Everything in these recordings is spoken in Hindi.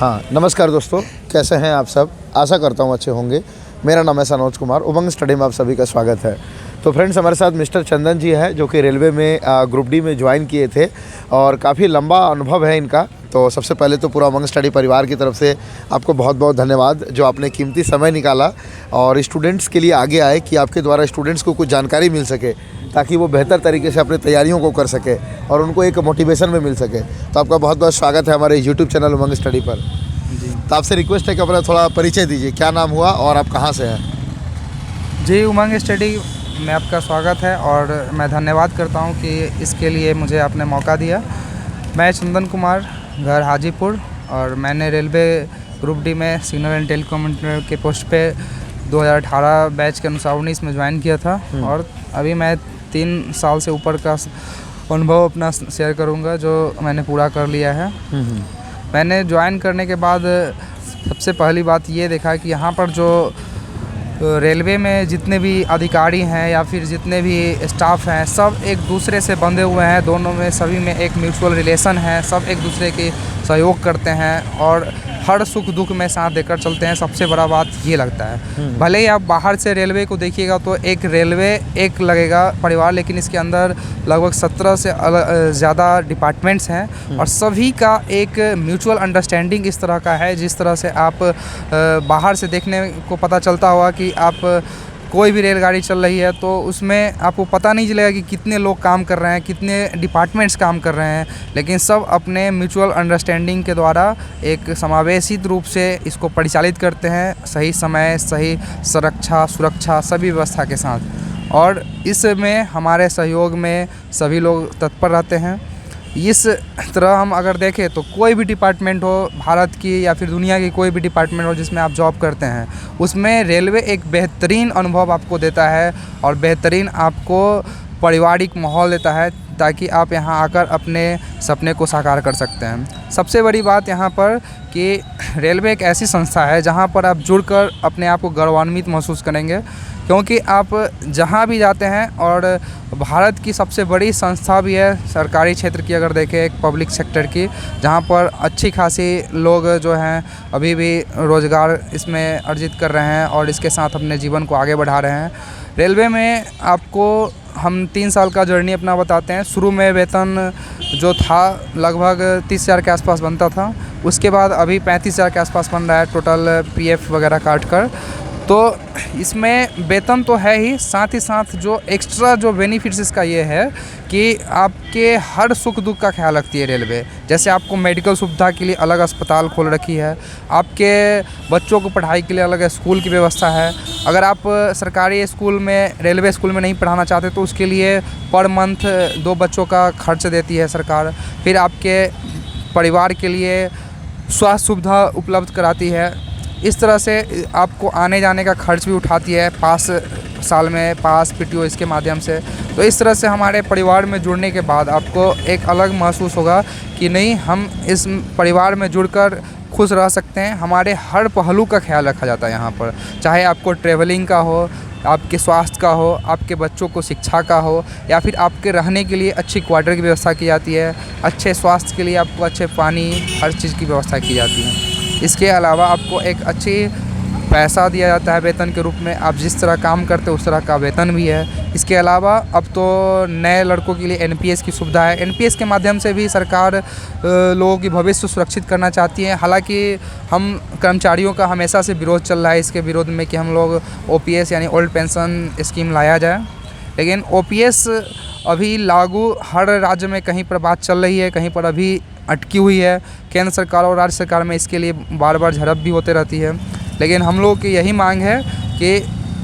हाँ, नमस्कार दोस्तों, कैसे हैं आप सब। आशा करता हूँ अच्छे होंगे। मेरा नाम है सनोज कुमार। उमंग स्टडी में आप सभी का स्वागत है। तो फ्रेंड्स, हमारे साथ मिस्टर चंदन जी हैं जो कि रेलवे में ग्रुप डी में ज्वाइन किए थे और काफ़ी लंबा अनुभव है इनका। तो सबसे पहले तो पूरा उमंग स्टडी परिवार की तरफ से आपको बहुत बहुत धन्यवाद जो आपने कीमती समय निकाला और स्टूडेंट्स के लिए आगे आए कि आपके द्वारा स्टूडेंट्स को कुछ जानकारी मिल सके ताकि वो बेहतर तरीके से अपनी तैयारियों को कर सके और उनको एक मोटिवेशन में मिल सके। तो आपका बहुत बहुत स्वागत है हमारे यूट्यूब चैनल उमंग स्टडी पर जी। तो आपसे रिक्वेस्ट है कि अपना थोड़ा परिचय दीजिए, क्या नाम हुआ और आप कहाँ से हैं। जी, उमंग स्टडी में आपका स्वागत है और मैं धन्यवाद करता हूं कि इसके लिए मुझे आपने मौका दिया। मैं चंदन कुमार, घर हाजीपुर, और मैंने रेलवे ग्रुप डी में सिग्नल एंड टेलीकॉम इंजीनियर के पोस्ट पे 2018 बैच के अनुसार 19 में ज्वाइन किया था और अभी मैं 3 साल से ऊपर का अनुभव अपना शेयर करूंगा जो मैंने पूरा कर लिया है। मैंने ज्वाइन करने के बाद सबसे पहली बात ये देखा कि यहाँ पर जो रेलवे में जितने भी अधिकारी हैं या फिर जितने भी स्टाफ हैं सब एक दूसरे से बंधे हुए हैं। दोनों में सभी में एक म्यूचुअल रिलेशन है। सब एक दूसरे के सहयोग करते हैं और हर सुख दुख में साथ देकर चलते हैं। सबसे बड़ा बात ये लगता है। भले ही आप बाहर से रेलवे को देखिएगा तो एक रेलवे एक लगेगा परिवार, लेकिन इसके अंदर लगभग 17 से ज़्यादा डिपार्टमेंट्स हैं और सभी का एक म्यूचुअल अंडरस्टैंडिंग इस तरह का है जिस तरह से आप बाहर से देखने को पता चलता होगा कि आप कोई भी रेलगाड़ी चल रही है तो उसमें आपको पता नहीं चलेगा कि कितने लोग काम कर रहे हैं, कितने डिपार्टमेंट्स काम कर रहे हैं, लेकिन सब अपने म्यूचुअल अंडरस्टैंडिंग के द्वारा एक समावेशित रूप से इसको परिचालित करते हैं, सही समय, सही सुरक्षा सभी व्यवस्था के साथ। और इसमें हमारे सहयोग में सभी लोग तत्पर रहते हैं। इस तरह हम अगर देखें तो कोई भी डिपार्टमेंट हो, भारत की या फिर दुनिया की कोई भी डिपार्टमेंट हो जिसमें आप जॉब करते हैं, उसमें रेलवे एक बेहतरीन अनुभव आपको देता है और बेहतरीन आपको पारिवारिक माहौल देता है ताकि आप यहाँ आकर अपने सपने को साकार कर सकते हैं। सबसे बड़ी बात यहाँ पर कि रेलवे एक ऐसी संस्था है जहाँ पर आप जुड़कर अपने आप को गौरवान्वित महसूस करेंगे, क्योंकि आप जहाँ भी जाते हैं, और भारत की सबसे बड़ी संस्था भी है सरकारी क्षेत्र की अगर देखें, एक पब्लिक सेक्टर की, जहाँ पर अच्छी खासी लोग जो हैं अभी भी रोज़गार इसमें अर्जित कर रहे हैं और इसके साथ अपने जीवन को आगे बढ़ा रहे हैं। रेलवे में आपको हम 3 साल का जर्नी अपना बताते हैं। शुरू में वेतन जो था लगभग 30,000 के आसपास बनता था, उसके बाद अभी 35,000 के आसपास बन रहा है टोटल पीएफ वगैरह काट कर। तो इसमें वेतन तो है ही, साथ ही साथ जो एक्स्ट्रा जो बेनिफिट्स इसका ये है कि आपके हर सुख दुख का ख्याल रखती है रेलवे। जैसे आपको मेडिकल सुविधा के लिए अलग अस्पताल खोल रखी है, आपके बच्चों को पढ़ाई के लिए अलग स्कूल की व्यवस्था है। अगर आप सरकारी स्कूल में, रेलवे स्कूल में नहीं पढ़ाना चाहते तो उसके लिए पर मंथ 2 बच्चों का खर्च देती है सरकार। फिर आपके परिवार के लिए स्वास्थ्य सुविधा उपलब्ध कराती है। इस तरह से आपको आने जाने का खर्च भी उठाती है, साल में पास पीटीओ इसके माध्यम से। तो इस तरह से हमारे परिवार में जुड़ने के बाद आपको एक अलग महसूस होगा कि नहीं, हम इस परिवार में जुड़कर खुश रह सकते हैं। हमारे हर पहलू का ख्याल रखा जाता है यहाँ पर, चाहे आपको ट्रैवलिंग का हो, आपके स्वास्थ्य का हो, आपके बच्चों को शिक्षा का हो, या फिर आपके रहने के लिए अच्छी क्वार्टर की व्यवस्था की जाती है। अच्छे स्वास्थ्य के लिए आपको अच्छे पानी, हर चीज़ की व्यवस्था की जाती है। इसके अलावा आपको एक अच्छी पैसा दिया जाता है वेतन के रूप में। आप जिस तरह काम करते हो उस तरह का वेतन भी है। इसके अलावा अब तो नए लड़कों के लिए एनपीएस की सुविधा है। एनपीएस के माध्यम से भी सरकार लोगों की भविष्य सुरक्षित करना चाहती है। हालांकि हम कर्मचारियों का हमेशा से विरोध चल रहा है इसके विरोध में कि हम लोग ओपीएस यानी ओल्ड पेंशन स्कीम लाया जाए, लेकिन ओपीएस अभी लागू हर राज्य में कहीं पर बात चल रही है, कहीं पर अभी अटकी हुई है। केंद्र सरकार और राज्य सरकार में इसके लिए बार बार झड़प भी होते रहती है, लेकिन हम लोग की यही मांग है कि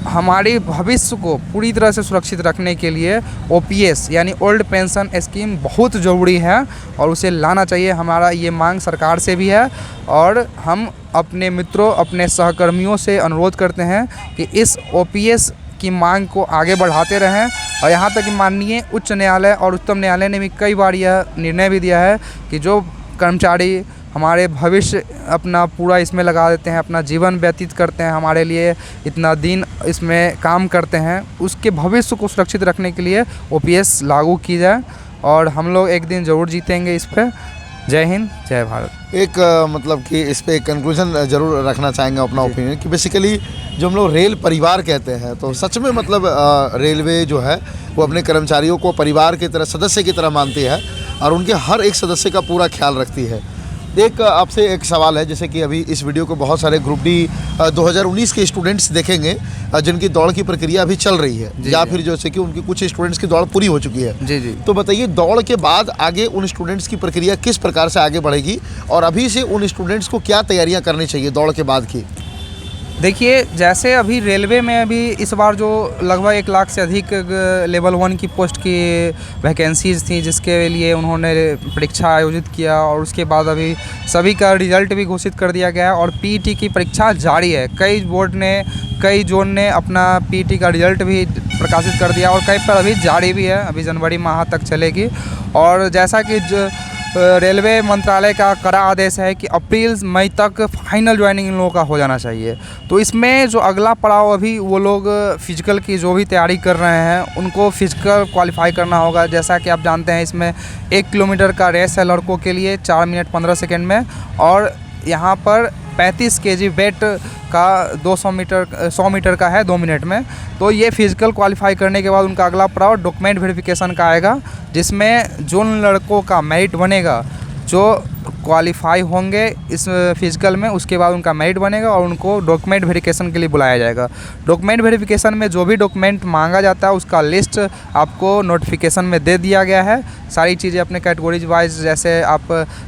हमारी भविष्य को पूरी तरह से सुरक्षित रखने के लिए ओपीएस यानी ओल्ड पेंशन स्कीम बहुत ज़रूरी है और उसे लाना चाहिए। हमारा ये मांग सरकार से भी है और हम अपने मित्रों, अपने सहकर्मियों से अनुरोध करते हैं कि इस ओपीएस की मांग को आगे बढ़ाते रहें। और यहाँ तक कि माननीय उच्च न्यायालय और उच्चतम न्यायालय ने भी कई बार यह निर्णय भी दिया है कि जो कर्मचारी हमारे भविष्य अपना पूरा इसमें लगा देते हैं, अपना जीवन व्यतीत करते हैं, हमारे लिए इतना दिन इसमें काम करते हैं, उसके भविष्य को सुरक्षित रखने के लिए ओपीएस लागू की जाए और हम लोग एक दिन ज़रूर जीतेंगे इस पर। जय हिंद, जय भारत। एक मतलब कि इस पे एक कंक्लूजन जरूर रखना चाहेंगे अपना ओपिनियन कि बेसिकली जो हम लोग रेल परिवार कहते हैं तो सच में मतलब रेलवे जो है वो अपने कर्मचारियों को परिवार की तरह, सदस्य की तरह मानती है और उनके हर एक सदस्य का पूरा ख्याल रखती है। एक आपसे एक सवाल है, जैसे कि अभी इस वीडियो को बहुत सारे ग्रुप डी 2019 के स्टूडेंट्स देखेंगे जिनकी दौड़ की प्रक्रिया अभी चल रही है, या फिर जैसे कि उनकी कुछ स्टूडेंट्स की दौड़ पूरी हो चुकी है। जी जी। तो बताइए दौड़ के बाद आगे उन स्टूडेंट्स की प्रक्रिया किस प्रकार से आगे बढ़ेगी और अभी से उन स्टूडेंट्स को क्या तैयारियां करनी चाहिए दौड़ के बाद की? देखिए, जैसे अभी रेलवे में अभी इस बार जो लगभग 1 लाख से अधिक लेवल 1 की पोस्ट की वैकेंसीज़ थी, जिसके लिए उन्होंने परीक्षा आयोजित किया और उसके बाद अभी सभी का रिज़ल्ट भी घोषित कर दिया गया और पीईटी की परीक्षा जारी है। कई बोर्ड ने, कई जोन ने अपना पीईटी का रिज़ल्ट भी प्रकाशित कर दिया और कई पर अभी जारी भी है, अभी जनवरी माह तक चलेगी। और जैसा कि रेलवे मंत्रालय का कड़ा आदेश है कि अप्रैल मई तक फाइनल ज्वाइनिंग इन लोगों का हो जाना चाहिए। तो इसमें जो अगला पड़ाव, अभी वो लोग फिजिकल की जो भी तैयारी कर रहे हैं उनको फिजिकल क्वालिफाई करना होगा। जैसा कि आप जानते हैं इसमें 1 किलोमीटर का रेस है लड़कों के लिए 4 मिनट 15 सेकेंड में, और यहाँ पर 35 केजी वेट का 100 मीटर का है 2 मिनट में। तो ये फिजिकल क्वालिफाई करने के बाद उनका अगला पड़ाव डॉक्यूमेंट वेरिफिकेशन का आएगा, जिसमें जो लड़कों का मेरिट बनेगा, जो क्वालिफाई होंगे इस फिजिकल में, उसके बाद उनका मेरिट बनेगा और उनको डॉक्यूमेंट वेरिफिकेशन के लिए बुलाया जाएगा। डॉक्यूमेंट वेरिफिकेशन में जो भी डॉक्यूमेंट मांगा जाता है उसका लिस्ट आपको नोटिफिकेशन में दे दिया गया है। सारी चीज़ें अपने कैटेगरीज वाइज, जैसे आप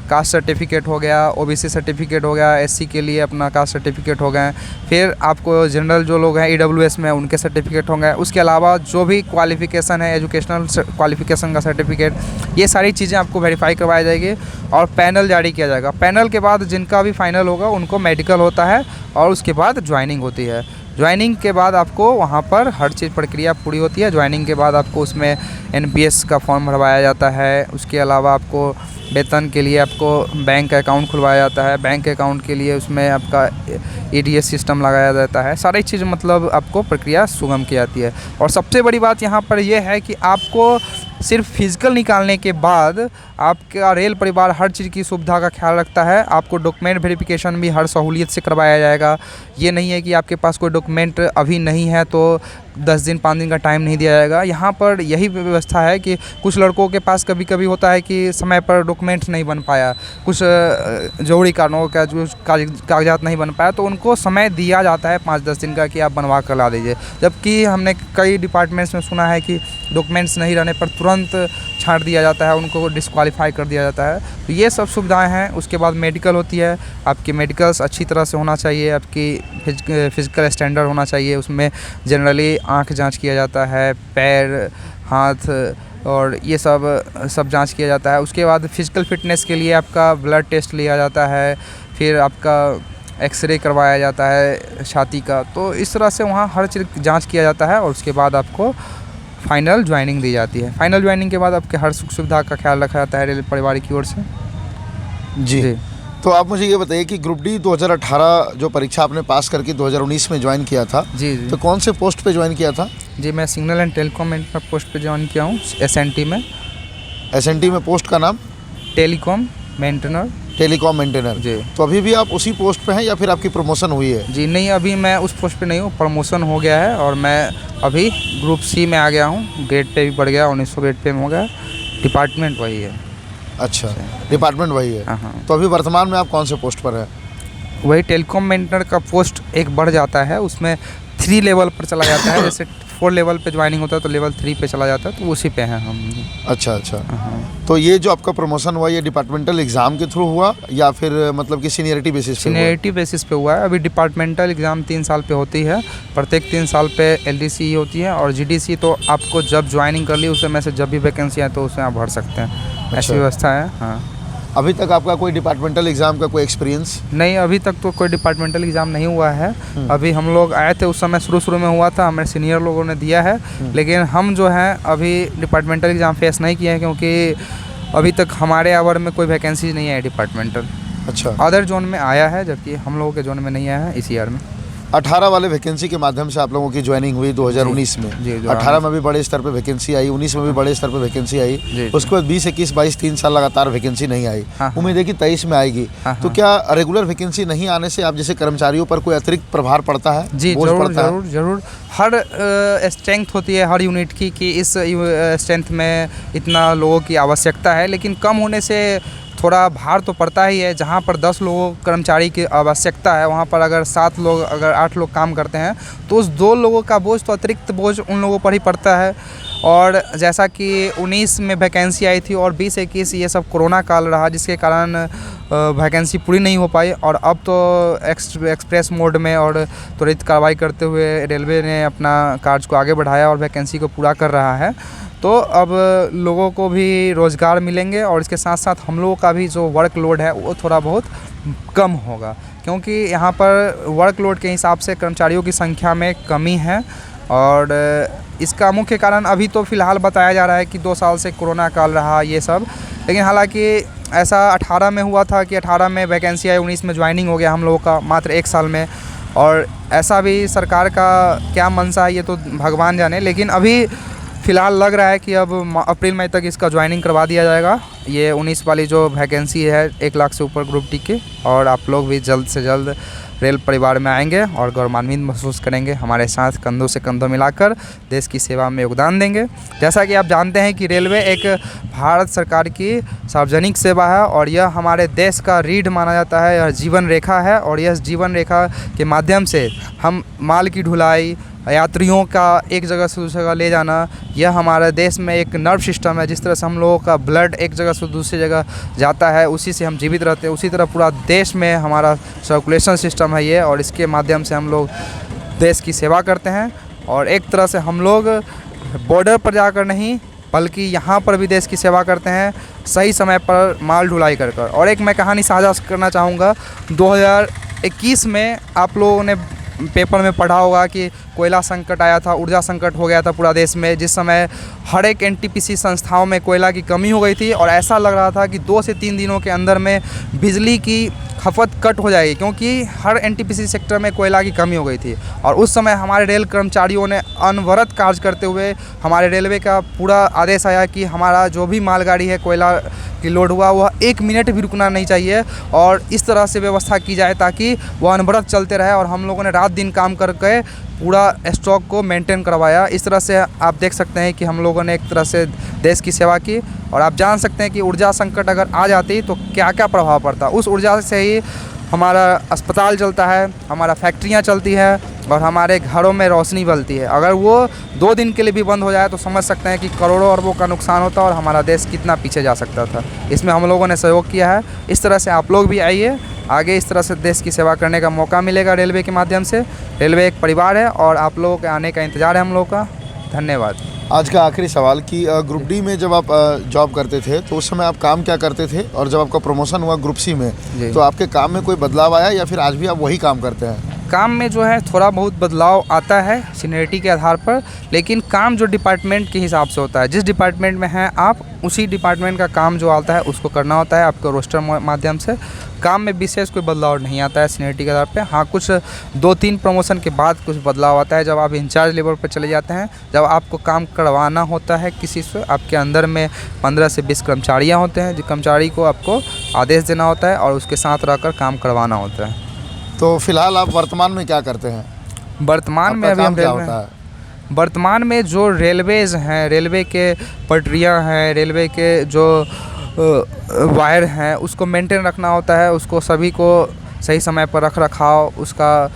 कास्ट सर्टिफिकेट हो गया, ओबीसी सर्टिफिकेट हो गया, एससी के लिए अपना कास्ट सर्टिफिकेट हो गए, फिर आपको जनरल जो लोग हैं ईडब्ल्यूएस में उनके सर्टिफिकेट होंगे, उसके अलावा जो भी क्वालिफिकेशन है, एजुकेशनल क्वालिफिकेशन का सर्टिफिकेट, ये सारी चीज़ें आपको वेरीफाई करवाई जाएगी और पैनल जारी किया जाएगा। पैनल के बाद जिनका भी फाइनल होगा उनको मेडिकल होता है और उसके बाद ज्वाइनिंग होती है। ज्वाइनिंग के बाद आपको वहाँ पर हर चीज़ प्रक्रिया पूरी होती है। ज्वाइनिंग के बाद आपको उसमें एनपीएस का फॉर्म भरवाया जाता है, उसके अलावा आपको वेतन के लिए आपको बैंक अकाउंट खुलवाया जाता है, बैंक अकाउंट के लिए उसमें आपका ईडीएस सिस्टम लगाया जाता है। सारी चीज़ मतलब आपको प्रक्रिया सुगम की जाती है। और सबसे बड़ी बात यहाँ पर यह है कि आपको सिर्फ फिजिकल निकालने के बाद आपका रेल परिवार हर चीज़ की सुविधा का ख्याल रखता है। आपको डॉक्यूमेंट वेरिफिकेशन भी हर सहूलियत से करवाया जाएगा। ये नहीं है कि आपके पास कोई डॉक्यूमेंट अभी नहीं है तो 10 दिन 5 दिन का टाइम नहीं दिया जाएगा। यहाँ पर यही व्यवस्था है कि कुछ लड़कों के पास कभी कभी होता है कि समय पर डॉक्यूमेंट नहीं बन पाया, कुछ जरूरी कारणों का जो कागजात नहीं बन पाया, तो उनको समय दिया जाता है 5-10 दिन का कि आप बनवा कर ला दीजिए। जबकि हमने कई डिपार्टमेंट्स में सुना है कि डॉक्यूमेंट्स नहीं रहने पर तुरंत छांट दिया जाता है, उनको डिस्क्वालीफाई कर दिया जाता है। तो ये सब सुविधाएं हैं। उसके बाद मेडिकल होती है, आपकी मेडिकल्स अच्छी तरह से होना चाहिए, आपकी फिजिकल स्टैंडर्ड होना चाहिए। उसमें जनरली आँख जांच किया जाता है, पैर, हाथ और ये सब जांच किया जाता है। उसके बाद फिजिकल फिटनेस के लिए आपका ब्लड टेस्ट लिया जाता है, फिर आपका एक्सरे करवाया जाता है छाती का। तो इस तरह से वहाँ हर चीज़ जांच किया जाता है और उसके बाद आपको फाइनल ज्वाइनिंग दी जाती है। फाइनल ज्वाइनिंग के बाद आपके हर सुख सुविधा का ख्याल रखा जाता है रेल परिवार की ओर से। जी। तो आप मुझे ये बताइए कि ग्रुप डी 2018 जो परीक्षा आपने पास करके 2019 में ज्वाइन किया था, जी तो कौन से पोस्ट पे ज्वाइन किया था? जी, मैं signal and telecom maintainer post पे ज्वाइन किया हूँ, एसएनटी में। एसएनटी में पोस्ट का नाम? Telecom maintainer. Telecom maintainer. जी। तो अभी भी आप उसी पोस्ट पे हैं या फिर आपकी प्रमोशन हुई है? जी नहीं, अभी मैं उस पोस्ट पे नहीं हूँ, प्रमोशन हो गया है और मैं अभी ग्रुप सी में आ गया हूँ। ग्रेड पे भी बढ़ गया, 1900 ग्रेड पे में हो गया। डिपार्टमेंट वही है। अच्छा, डिपार्टमेंट वही है। हाँ। तो अभी वर्तमान में आप कौन से पोस्ट पर हैं? वही टेलीकॉम मेंटेनर का पोस्ट एक बढ़ जाता है, उसमें 3 लेवल पर चला जाता है। जैसे 4 लेवल पे ज्वाइनिंग होता है तो लेवल 3 पे चला जाता है, तो उसी पे हैं हम। अच्छा। तो ये जो आपका प्रमोशन हुआ ये डिपार्टमेंटल एग्ज़ाम के थ्रू हुआ या फिर मतलब कि सीनियरिटी बेसिस पे हुआ? सीनियरिटी बेसिस पे हुआ है। अभी डिपार्टमेंटल एग्ज़ाम 3 साल पे होती है, प्रत्येक 3 साल पे एलडीसी होती है और जीडीसी तो आपको जब ज्वाइनिंग कर ली उसमें से जब भी वैकेंसी है तो उसमें आप भर सकते हैं। ऐसी व्यवस्था है। हाँ। अभी तक आपका कोई डिपार्टमेंटल एग्ज़ाम का कोई एक्सपीरियंस? नहीं, अभी तक तो कोई डिपार्टमेंटल एग्ज़ाम नहीं हुआ है। अभी हम लोग आए थे उस समय शुरू में हुआ था, हमारे सीनियर लोगों ने दिया है, लेकिन हम जो हैं अभी डिपार्टमेंटल एग्ज़ाम फेस नहीं किए हैं क्योंकि अभी तक हमारे आवर में कोई वैकेंसी नहीं है डिपार्टमेंटल। अच्छा। अदर जोन में आया है जबकि हम लोगों के जोन में नहीं आया है इस ईयर में। 18 वाले वैकेंसी के माध्यम से आप लोगों की ज्वाइनिंग हुई 2019 में। जी, 18 में भी बड़े स्तर पे वैकेंसी आई, 19 में भी बड़े स्तर पे वैकेंसी आई, जी। उसके बाद 20, 21, 22 3 साल लगातार वैकेंसी नहीं आई। हाँ। उम्मीद है कि 23 में आएगी। तो क्या रेगुलर वैकेंसी नहीं आने से आप जैसे कर्मचारियों पर कोई अतिरिक्त प्रभार पड़ता है? जी, बोझ जरूर पड़ता है? जरूर जरूर। हर स्ट्रेंथ होती है हर यूनिट की कि इस स्ट्रेंथ में इतना लोगों की आवश्यकता है, लेकिन कम होने से थोड़ा भार तो पड़ता ही है। जहाँ पर 10 लोगों कर्मचारी की आवश्यकता है, वहाँ पर अगर 7 लोग अगर 8 लोग काम करते हैं तो उस 2 लोगों का बोझ तो अतिरिक्त बोझ उन लोगों पर ही पड़ता है। और जैसा कि 19 में वैकेंसी आई थी और 20-21 ये सब कोरोना काल रहा, जिसके कारण वैकेंसी पूरी नहीं हो पाई। और अब तो एक्सप्रेस मोड में और त्वरित कार्रवाई करते हुए रेलवे ने अपना कार्य को आगे बढ़ाया और वैकेंसी को पूरा कर रहा है। तो अब लोगों को भी रोज़गार मिलेंगे और इसके साथ साथ हम लोगों का भी जो वर्कलोड है वो थोड़ा बहुत कम होगा, क्योंकि यहाँ पर वर्कलोड के हिसाब से कर्मचारियों की संख्या में कमी है। और इसका मुख्य कारण अभी तो फ़िलहाल बताया जा रहा है कि 2 साल से कोरोना काल रहा ये सब, लेकिन हालांकि ऐसा 18 में हुआ था कि 18 में वैकेंसी आई, 19 में ज्वाइनिंग हो गया हम लोगों का मात्र 1 साल में। और ऐसा भी सरकार का क्या मनसा है ये तो भगवान जाने, लेकिन अभी फ़िलहाल लग रहा है कि अब अप्रैल मई तक इसका ज्वाइनिंग करवा दिया जाएगा। ये 19 वाली जो वैकेंसी है 1 लाख से ऊपर ग्रुप डी की, और आप लोग भी जल्द से जल्द रेल परिवार में आएंगे और गौरवान्वित महसूस करेंगे, हमारे साथ कंधों से कंधों मिलाकर देश की सेवा में योगदान देंगे। जैसा कि आप जानते हैं कि रेलवे एक भारत सरकार की सार्वजनिक सेवा है और यह हमारे देश का रीढ़ माना जाता है, यह जीवन रेखा है। और यह जीवन रेखा के माध्यम से हम माल की ढुलाई, यात्रियों का एक जगह से दूसरी जगह ले जाना, यह हमारे देश में एक नर्व सिस्टम है। जिस तरह से हम लोगों का ब्लड एक जगह से दूसरी जगह जाता है, उसी से हम जीवित रहते हैं, उसी तरह पूरा देश में हमारा सर्कुलेशन सिस्टम है ये, और इसके माध्यम से हम लोग देश की सेवा करते हैं। और एक तरह से हम लोग बॉर्डर पर जाकर नहीं बल्कि यहाँ पर भी देश की सेवा करते हैं, सही समय पर माल ढुलाई कर कर। और एक मैं कहानी साझा करना चाहूँगा। 2021 में आप लोगों ने पेपर में पढ़ा होगा कि कोयला संकट आया था, ऊर्जा संकट हो गया था पूरा देश में, जिस समय हर एक एनटीपीसी संस्थाओं में कोयला की कमी हो गई थी और ऐसा लग रहा था कि 2 से 3 दिनों के अंदर में बिजली की खपत कट हो जाएगी, क्योंकि हर एनटीपीसी सेक्टर में कोयला की कमी हो गई थी। और उस समय हमारे रेल कर्मचारियों ने अनवरत कार्य करते हुए हमारे रेलवे का पूरा आदेश आया कि हमारा जो भी मालगाड़ी है कोयला की लोड हुआ वह 1 मिनट भी रुकना नहीं चाहिए, और इस तरह से व्यवस्था की जाए ताकि वह अनवरत चलते रहे। और हम लोगों ने रात दिन काम करके पूरा स्टॉक को मेंटेन करवाया। इस तरह से आप देख सकते हैं कि हम लोगों ने एक तरह से देश की सेवा की। और आप जान सकते हैं कि ऊर्जा संकट अगर आ जाती तो क्या क्या प्रभाव पड़ता। उस ऊर्जा से ही हमारा अस्पताल चलता है, हमारा फैक्ट्रियाँ चलती है और हमारे घरों में रोशनी बलती है। अगर वो 2 दिन के लिए भी बंद हो जाए तो समझ सकते हैं कि करोड़ों अरबों का नुकसान होता और हमारा देश कितना पीछे जा सकता था। इसमें हम लोगों ने सहयोग किया है। इस तरह से आप लोग भी आइए, आगे इस तरह से देश की सेवा करने का मौका मिलेगा रेलवे के माध्यम से। रेलवे एक परिवार है और आप लोगों के आने का इंतज़ार है हम लोगों का। धन्यवाद। आज का आखिरी सवाल कि ग्रुप डी में जब आप जॉब करते थे तो उस समय आप काम क्या करते थे, और जब आपका प्रमोशन हुआ ग्रुप सी में तो आपके काम में कोई बदलाव आया या फिर आज भी आप वही काम करते हैं? काम में जो है थोड़ा बहुत बदलाव आता है सीनियरिटी के आधार पर, लेकिन काम जो डिपार्टमेंट के हिसाब से होता है, जिस डिपार्टमेंट में हैं आप उसी डिपार्टमेंट का काम जो आता है उसको करना होता है आपको रोस्टर माध्यम से। काम में विशेष कोई बदलाव नहीं आता है सीनियरिटी के आधार पे। हाँ, कुछ 2-3 प्रमोशन के बाद कुछ बदलाव आता है जब आप इंचार्ज लेवल पर चले जाते हैं। जब आपको काम करवाना होता है किसी से, आपके अंदर में 15 से 20 कर्मचारियाँ होते हैं, जो कर्मचारी को आपको आदेश देना होता है और उसके साथ रहकर काम करवाना होता है। तो फिलहाल आप वर्तमान में क्या करते हैं? वर्तमान में अभी हम वर्तमान में जो रेलवेज़ हैं, रेलवे के पटरियाँ हैं, रेलवे के जो वायर हैं उसको मेंटेन रखना होता है, उसको सभी को सही समय पर रख रखाव उसका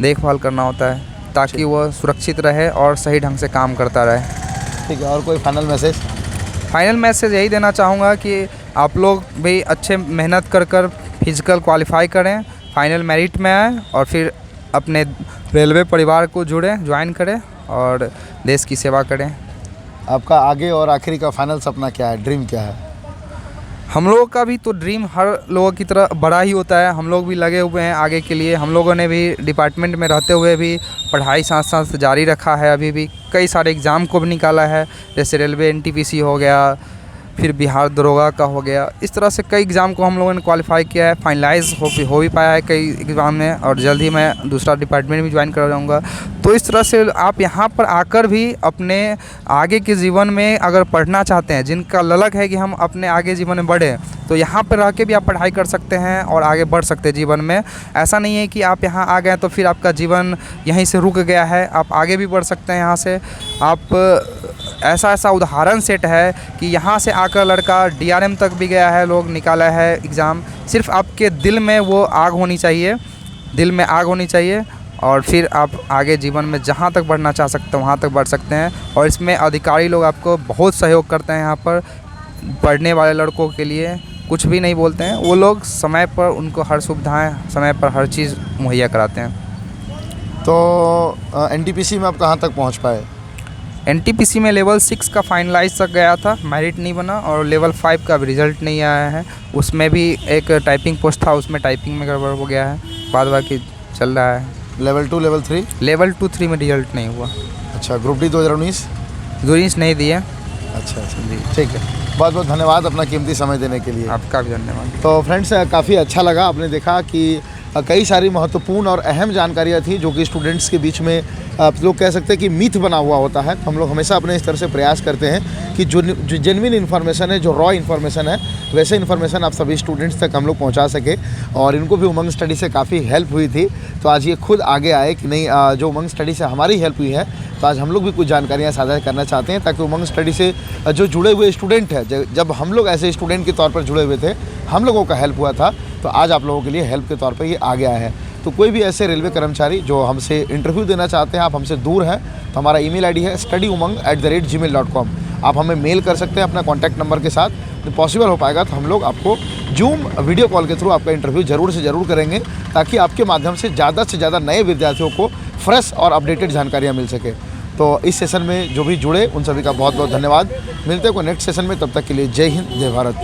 देखभाल करना होता है ताकि वो सुरक्षित रहे और सही ढंग से काम करता रहे। ठीक है, और कोई फाइनल मैसेज? फाइनल मैसेज यही देना चाहूँगा कि आप लोग भी अच्छे मेहनत कर फिजिकल क्वालिफाई करें, फाइनल मेरिट में आएँ और फिर अपने रेलवे परिवार को जुड़ें, ज्वाइन करें और देश की सेवा करें। आपका आगे और आखिरी का फाइनल सपना क्या है, ड्रीम क्या है? हम लोगों का भी तो ड्रीम हर लोगों की तरह बड़ा ही होता है। हम लोग भी लगे हुए हैं आगे के लिए। हम लोगों ने भी डिपार्टमेंट में रहते हुए भी पढ़ाई साथ साथ जारी रखा है। अभी भी कई सारे एग्ज़ाम को भी निकाला है, जैसे रेलवे एनटीपीसी हो गया, फिर बिहार दरोगा का हो गया। इस तरह से कई एग्ज़ाम को हम लोगों ने क्वालिफाई किया है, फाइनलाइज हो भी पाया है कई एग्ज़ाम में, और जल्द ही मैं दूसरा डिपार्टमेंट भी ज्वाइन कर जाऊँगा। तो इस तरह से आप यहाँ पर आकर भी अपने आगे के जीवन में अगर पढ़ना चाहते हैं, जिनका ललक है कि हम अपने आगे जीवन में बढ़ें, तो यहाँ पर रह के भी आप पढ़ाई कर सकते हैं और आगे बढ़ सकते हैं जीवन में। ऐसा नहीं है कि आप यहाँ आ गए तो फिर आपका जीवन यहीं से रुक गया है, आप आगे भी बढ़ सकते हैं यहाँ से। आप ऐसा उदाहरण सेट है कि यहाँ से आकर लड़का DRM तक भी गया है, लोग निकाला है एग्ज़ाम। सिर्फ आपके दिल में वो आग होनी चाहिए, दिल में आग होनी चाहिए, और फिर आप आगे जीवन में जहाँ तक बढ़ना चाह सकते हैं वहाँ तक बढ़ सकते हैं। और इसमें अधिकारी लोग आपको बहुत सहयोग करते हैं। यहाँ पर पढ़ने वाले लड़कों के लिए कुछ भी नहीं बोलते हैं, वो लोग समय पर उनको हर सुविधाएं, समय पर हर चीज़ मुहैया कराते हैं। तो NTPC में आप कहाँ तक पहुँच पाए? NTPC में लेवल 6 का फाइनलाइज तक गया था, मेरिट नहीं बना, और लेवल 5 का भी रिज़ल्ट नहीं आया है। उसमें भी एक टाइपिंग पोस्ट था, उसमें टाइपिंग में गड़बड़ हो गया है, बाद बाकी चल रहा है। Level 2 level 3? लेवल 2 3 में रिजल्ट नहीं हुआ। अच्छा, ग्रुप डी 2019 दूरीस नहीं दिए। अच्छा जी, ठीक है। बहुत बहुत धन्यवाद अपना कीमती समय देने के लिए। आपका भी धन्यवाद। तो फ्रेंड्स, काफ़ी अच्छा लगा। आपने देखा कि कई सारी महत्वपूर्ण और अहम जानकारियाँ थी जो कि स्टूडेंट्स के बीच में आप लोग कह सकते हैं कि मिथ बना हुआ होता है। हम लोग हमेशा अपने इस तरह से प्रयास करते हैं कि जो जेन्युइन इन्फॉर्मेशन है, जो रॉ इन्फॉर्मेशन है, वैसे इन्फॉर्मेशन आप सभी स्टूडेंट्स तक हम लोग पहुंचा सके। और इनको भी उमंग स्टडी से काफ़ी हेल्प हुई थी, तो आज ये खुद आगे आए कि नहीं, जो उमंग स्टडी से हमारी हेल्प हुई है, तो आज हम लोग भी कुछ जानकारियाँ साझा करना चाहते हैं, ताकि उमंग स्टडी से जो जुड़े हुए स्टूडेंट हैं, जब हम लोग ऐसे स्टूडेंट के तौर पर जुड़े हुए थे, हम लोगों का हेल्प हुआ था, तो आज आप लोगों के लिए हेल्प के तौर पर ये आ गया है। तो कोई भी ऐसे रेलवे कर्मचारी जो हमसे इंटरव्यू देना चाहते हैं, आप हमसे दूर हैं, तो हमारा ईमेल आईडी है studyumang@gmail.com। आप हमें मेल कर सकते हैं अपना कॉन्टैक्ट नंबर के साथ। तो पॉसिबल हो पाएगा तो हम लोग आपको जूम वीडियो कॉल के थ्रू आपका इंटरव्यू ज़रूर से ज़रूर करेंगे, ताकि आपके माध्यम से ज़्यादा नए विद्यार्थियों को फ्रेश और अपडेटेड जानकारियाँ मिल सके। तो इस सेशन में जो भी जुड़े उन सभी का बहुत बहुत धन्यवाद। मिलते हैं कोई नेक्स्ट सेशन में, तब तक के लिए जय हिंद, जय भारत।